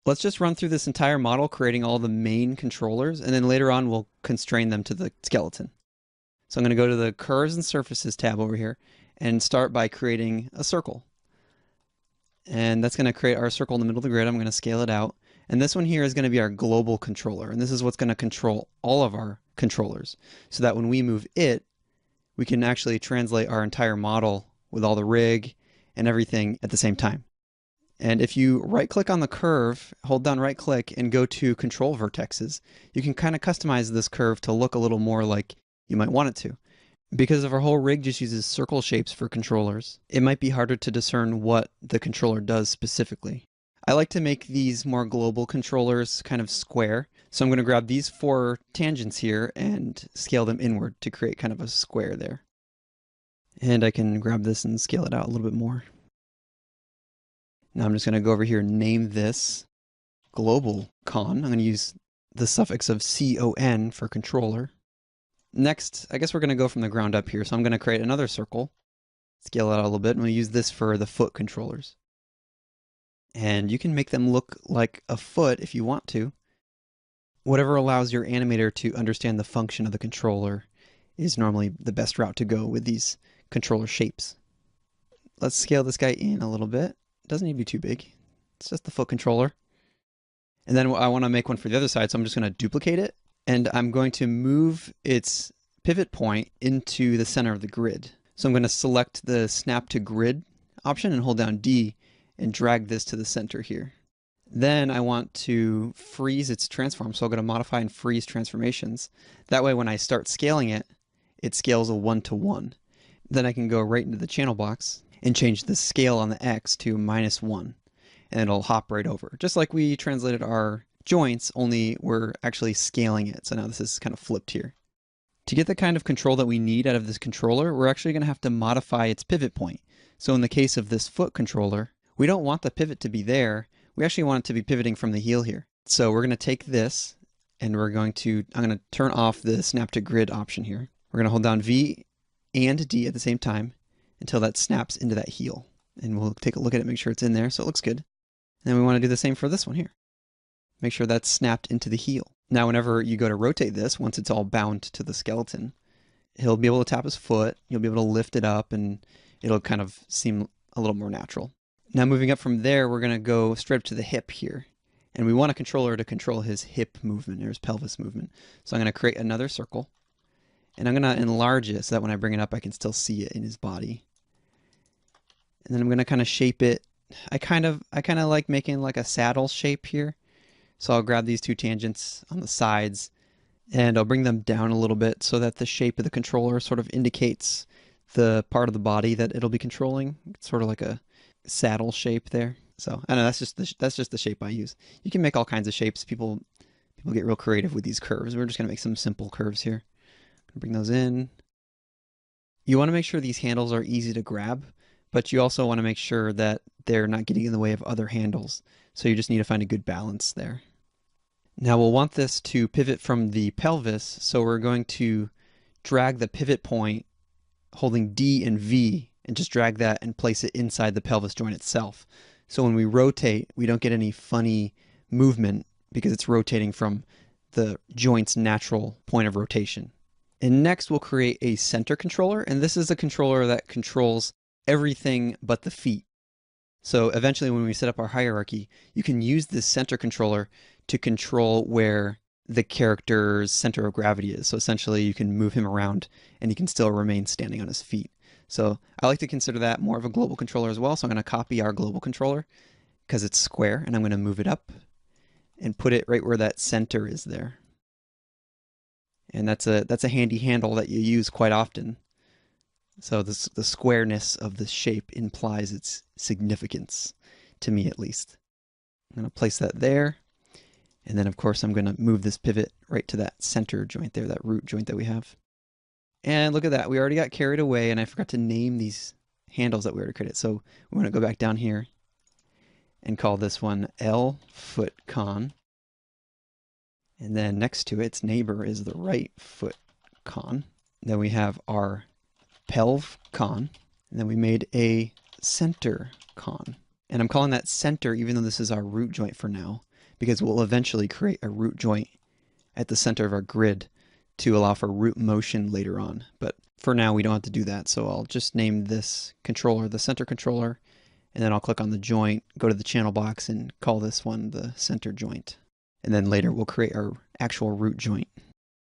Let's just run through this entire model, creating all the main controllers, and then later on we'll constrain them to the skeleton. So I'm going to go to the Curves and Surfaces tab over here and start by creating a circle. And that's going to create our circle in the middle of the grid. I'm going to scale it out. And this one here is going to be our global controller. And this is what's going to control all of our controllers, so that when we move it, we can actually translate our entire model with all the rig and everything at the same time. And if you right click on the curve, hold down right click and go to control vertexes, you can kind of customize this curve to look a little more like you might want it to. Because if our whole rig just uses circle shapes for controllers, it might be harder to discern what the controller does specifically. I like to make these more global controllers kind of square. So I'm going to grab these 4 tangents here and scale them inward to create kind of a square there. And I can grab this and scale it out a little bit more. Now I'm just going to go over here and name this global con. I'm going to use the suffix of con for controller. Next, I guess we're going to go from the ground up here. So I'm going to create another circle, scale it out a little bit, and we'll use this for the foot controllers. And you can make them look like a foot if you want to. Whatever allows your animator to understand the function of the controller is normally the best route to go with these controller shapes. Let's scale this guy in a little bit. Doesn't need to be too big. It's just the foot controller. And then I want to make one for the other side, so I'm just going to duplicate it. And I'm going to move its pivot point into the center of the grid. So I'm going to select the snap to grid option and hold down D and drag this to the center here. Then I want to freeze its transform. So I'm going to modify and freeze transformations. That way when I start scaling it, it scales a 1-to-1. Then I can go right into the channel box and change the scale on the X to -1. And it'll hop right over. Just like we translated our joints, only we're actually scaling it. So now this is kind of flipped here. To get the kind of control that we need out of this controller, we're actually going to have to modify its pivot point. So in the case of this foot controller, we don't want the pivot to be there. We actually want it to be pivoting from the heel here. So we're going to take this and I'm going to turn off the snap to grid option here. We're going to hold down V and D at the same time until that snaps into that heel. And we'll take a look at it, make sure it's in there so it looks good. And then we want to do the same for this one here. Make sure that's snapped into the heel. Now whenever you go to rotate this, once it's all bound to the skeleton, he'll be able to tap his foot, you'll be able to lift it up, and it'll kind of seem a little more natural. Now moving up from there, we're going to go straight up to the hip here. And we want a controller to control his hip movement or his pelvis movement. So I'm going to create another circle. And I'm going to enlarge it so that when I bring it up, I can still see it in his body. And then I'm going to kind of shape it. I kind of like making like a saddle shape here. So I'll grab these 2 tangents on the sides and I'll bring them down a little bit so that the shape of the controller sort of indicates the part of the body that it'll be controlling. It's sort of like a saddle shape there. So I know that's just the shape I use. You can make all kinds of shapes. People get real creative with these curves. We're just going to make some simple curves here. Bring those in. You want to make sure these handles are easy to grab, but you also want to make sure that they're not getting in the way of other handles. So you just need to find a good balance there. Now we'll want this to pivot from the pelvis, so we're going to drag the pivot point holding D and V and just drag that and place it inside the pelvis joint itself. So when we rotate, we don't get any funny movement because it's rotating from the joint's natural point of rotation. And next we'll create a center controller, and this is a controller that controls everything but the feet. So eventually when we set up our hierarchy, you can use this center controller to control where the character's center of gravity is. So essentially you can move him around and he can still remain standing on his feet. So I like to consider that more of a global controller as well. So I'm going to copy our global controller because it's square, and I'm going to move it up and put it right where that center is there. And that's a handy handle that you use quite often. So the squareness of the shape implies its significance, to me at least. I'm going to place that there. And then of course I'm going to move this pivot right to that center joint there, that root joint that we have. And look at that, we already got carried away and I forgot to name these handles that we already created. So we want to go back down here and call this one L foot con. And then next to its neighbor is the right foot con. Then we have our pelv con. And then we made a center con. And I'm calling that center even though this is our root joint for now. because we'll eventually create a root joint at the center of our grid to allow for root motion later on. But for now, we don't have to do that. So I'll just name this controller the center controller, and then I'll click on the joint, go to the channel box, and call this one the center joint. And then later we'll create our actual root joint.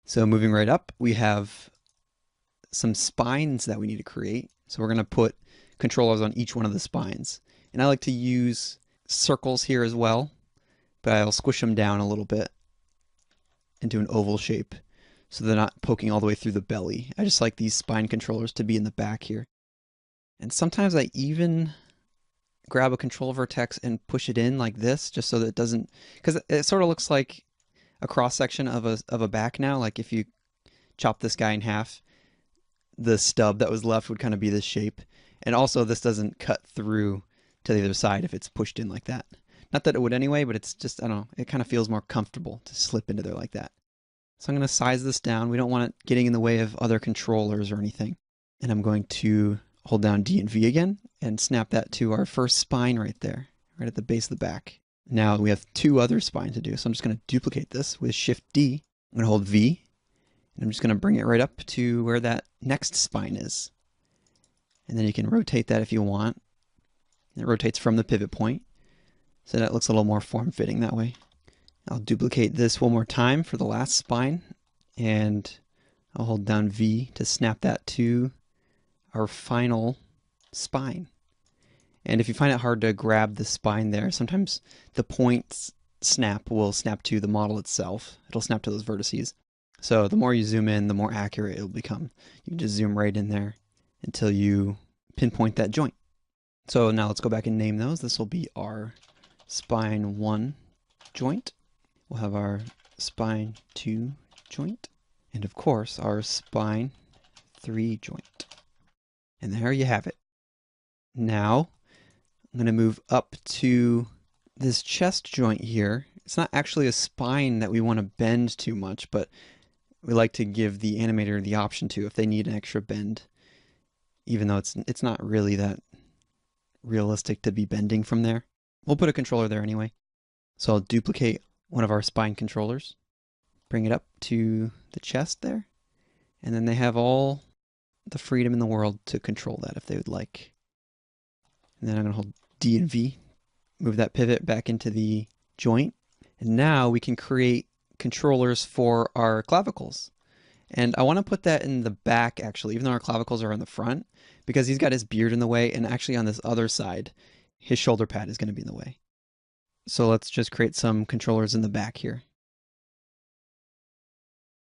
So moving right up, we have some spines that we need to create. So we're going to put controllers on each one of the spines. And I like to use circles here as well, but I'll squish them down a little bit into an oval shape so they're not poking all the way through the belly. I just like these spine controllers to be in the back here. And sometimes I even grab a control vertex and push it in like this, just so that it doesn't, because it sort of looks like a cross section of a back now. Like if you chop this guy in half, the stub that was left would kind of be this shape. And also this doesn't cut through to the other side if it's pushed in like that. Not that it would anyway, but it's just, I don't know, it kind of feels more comfortable to slip into there like that. So I'm going to size this down. We don't want it getting in the way of other controllers or anything. And I'm going to hold down D and V again and snap that to our first spine right there, right at the base of the back. Now we have two other spines to do, so I'm just going to duplicate this with Shift D. I'm going to hold V, and I'm just going to bring it right up to where that next spine is. And then you can rotate that if you want. And it rotates from the pivot point, so that looks a little more form-fitting that way. I'll duplicate this one more time for the last spine, and I'll hold down V to snap that to our final spine. And if you find it hard to grab the spine there, sometimes the point snap will snap to the model itself. It'll snap to those vertices. So the more you zoom in, the more accurate it'll become. You can just zoom right in there until you pinpoint that joint. So now let's go back and name those. This will be our spine 1 joint. We'll have our spine 2 joint. And of course, our spine 3 joint. And there you have it. Now, I'm going to move up to this chest joint here. It's not actually a spine that we want to bend too much, but we like to give the animator the option to if they need an extra bend, even though it's not really that realistic to be bending from there. We'll put a controller there anyway. So I'll duplicate one of our spine controllers, bring it up to the chest there, and then they have all the freedom in the world to control that if they would like. And then I'm going to hold D and V, move that pivot back into the joint. And now we can create controllers for our clavicles. And I want to put that in the back actually, even though our clavicles are in the front, because he's got his beard in the way, and actually on this other side, his shoulder pad is going to be in the way. So let's just create some controllers in the back here.